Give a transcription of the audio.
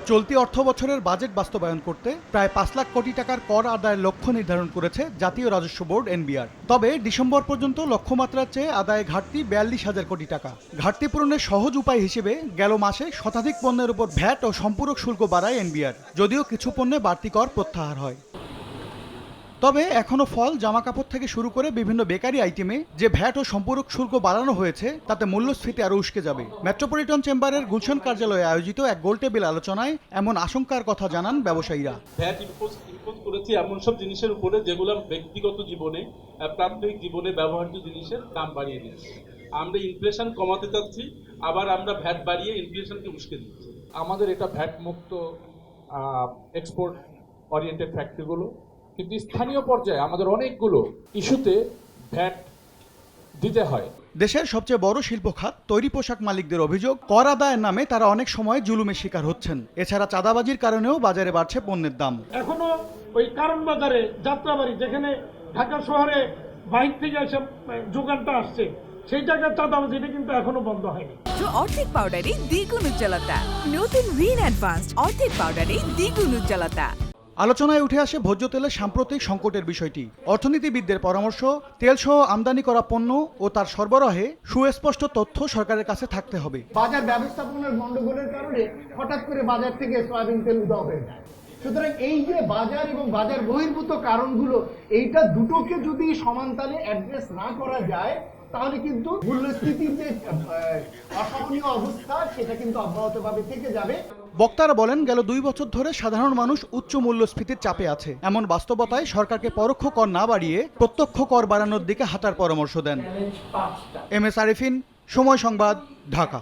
চলতি অর্থবছরের বাজেট বাস্তবায়ন করতে প্রায় ৫ লাখ কোটি টাকার কর আদায়ের লক্ষ্য নির্ধারণ করেছে জাতীয় রাজস্ব বোর্ড এনবিআর। তবে ডিসেম্বর পর্যন্ত লক্ষ্যমাত্রার চেয়ে আদায়ে ঘাটতি ৪২,০০০ কোটি টাকা। ঘাটতি পূরণের সহজ উপায় হিসেবে গেল মাসে শতাধিক পণ্যের উপর ভ্যাট ও সম্পূরক শুল্ক বাড়ায় এনবিআর, যদিও কিছু পণ্যে বাড়তি কর প্রত্যাহার হয়। তবে এখনো ফল, জামাকাপড় থেকে শুরু করে বিভিন্ন বেকারি আইটেমে যে ভ্যাট ও সম্পূরক শুল্ক বাড়ানো হয়েছে তাতে মূল্যস্ফীতি আরও উস্কে যাবে। মেট্রোপলিটন চেম্বারের গুলশান কার্যালয়ে আয়োজিত এক গোলটেবিল আলোচনায় এমন আশঙ্কার কথা জানান ব্যবসায়ীরা। ভ্যাট ইম্পোজ করেছি এমন সব জিনিসের উপরে যেগুলো ব্যক্তিগত জীবনে, প্রাত্যহিক জীবনে ব্যবহার্য জিনিসের দাম বাড়িয়ে দিচ্ছে। আমরা ইনফ্লেশন কমাতে চাচ্ছি, আবার আমরা ভ্যাট বাড়িয়ে ইনফ্লেশনকে উস্কে দিচ্ছি। আমাদের এটা ভ্যাট মুক্ত এক্সপোর্ট ওরিয়েন্টেড ফ্যাক্টরিগুলো, কিন্তু স্থানীয় পর্যায়ে আমাদের অনেকগুলো ইস্যুতে ভ্যাট দিতে হয়। দেশের সবচেয়ে বড় শিল্প খাত তৈরি পোশাক মালিকদের অভিযোগ, কর আদায়ের নামে তারা অনেক সময় জুলুমের শিকার হচ্ছেন। এছাড়া চাঁদাবাজির কারণেও বাজারে বাড়ছে পণ্যের দাম। এখনো ওই কারণ বাজারে, যাত্রাবাড়ি, যেখানে ঢাকা শহরে বাইরে থেকে এসে যোগানটা আসছে, সেই জায়গার চাঁদাবাজিটা কিন্তু এখনো বন্ধ হয়নি। অর্ধেক পাউডারে দ্বিগুণ উজ্জ্বলতা, নতুন রিন অ্যাডভান্সড অর্ধেক পাউডারে দ্বিগুণ উজ্জ্বলতা। আলোচনায় উঠে আসে ভোজ্য তেলের সাম্প্রতিক সংকটের বিষয়টি। অর্থনীতিবিদদের পরামর্শ, তেলসহ আমদানি করা পণ্য ও তার সরবরাহে সুস্পষ্ট তথ্য সরকারের কাছে থাকতে হবে। বাজার ব্যবস্থাপনার গন্ডগোলের কারণে হঠাৎ করে বাজার থেকে সয়াবিন তেল উধাও হয়ে যায়। সুতরাং এই যে বাজার এবং বাজার বহির্ভূত কারণগুলো, এইটা দুটোকে যদি সমানতালে অ্যাড্রেস না করা যায় তাহলে কিন্তু মূল্যস্ফীতির যে অসহনীয় অবস্থা সেটা কিন্তু অব্যাহতভাবে থেকে যাবে। বক্তারা বলেন, গেল ২ বছর ধরে সাধারণ মানুষ উচ্চ মূল্যস্ফীতির চাপে আছে। এমন বাস্তবতায় সরকারকে পরোক্ষ কর না বাড়িয়ে প্রত্যক্ষ কর বাড়ানোর দিকে হাঁটার পরামর্শ দেন। এম এস আরিফিন, সময় সংবাদ, ঢাকা।